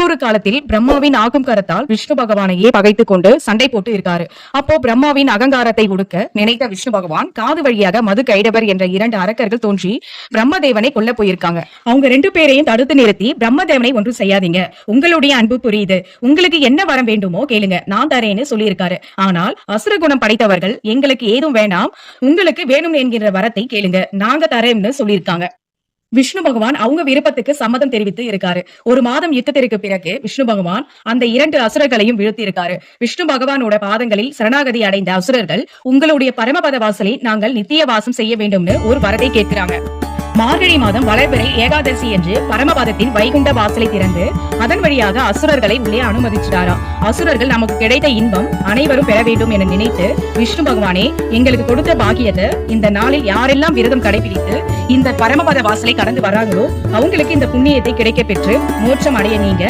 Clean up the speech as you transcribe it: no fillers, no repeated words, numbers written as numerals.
முன்பொரு காலத்தில் பிரம்மாவின் ஆகும் கரத்தால் விஷ்ணு பகவானையே பகைத்துக் கொண்டு சண்டை போட்டு இருக்காரு. அப்போ பிரம்மாவின் அகங்காரத்தை ஒடுக்க நினைத்த விஷ்ணு பகவான் காது வழியாக மது கைடவர் என்ற 2 அரக்கர்கள் தோன்றி பிரம்மதேவனை கொல்ல போயிருக்காங்க. அவங்க 2 பேரையும் தடுத்து நிறுத்தி, பிரம்மதேவனை ஒன்றும் செய்யாதீங்க, உங்களுடைய அன்பு புரியுது, உங்களுக்கு என்ன வரம் வேண்டுமோ கேளுங்க, நான் தரேன்னு சொல்லியிருக்காரு. ஆனால் அசுர குணம் படைத்தவர்கள் எங்களுக்கு ஏதும் வேண்டாம், உங்களுக்கு வேணும் என்கிற வரத்தை கேளுங்க, நாங்க தரேன்னு சொல்லியிருக்காங்க. விஷ்ணு பகவான் அவங்க விருப்பத்துக்கு சம்மதம் தெரிவித்து இருக்காரு. 1 மாதம் யுத்தத்திற்கு பிறகு விஷ்ணு பகவான் அந்த 2 அசுரர்களையும் வீழ்த்தி இருக்காரு. விஷ்ணு பகவானோட பாதங்களில் சரணாகதி அடைந்த அசுரர்கள், உங்களுடைய பரமபத வாசலை நாங்கள் நித்திய வாசம் செய்ய வேண்டும்னு ஒரு வரத்தை கேட்கிறாங்க. மார்கழி மாதம் வளர்பிறை ஏகாதசி என்று பரமபதத்தின் வைகுண்ட வாசலை திறந்து அதன் வழியாக அசுரர்களை உள்ளே அனுமதிச்சிட்டாராம். அசுரர்கள் நமக்கு கிடைத்த இன்பம் அனைவரும் பெற வேண்டும் என நினைத்து, விஷ்ணு பகவானே எங்களுக்கு கொடுத்த பாக்கியத்தை இந்த நாளில் யாரெல்லாம் விரதம் கடைபிடித்து இந்த பரமபத வாசலை கடந்து வராங்களோ அவங்களுக்கு இந்த புண்ணியத்தை கிடைக்க பெற்று மோட்சம் அடைய நீங்க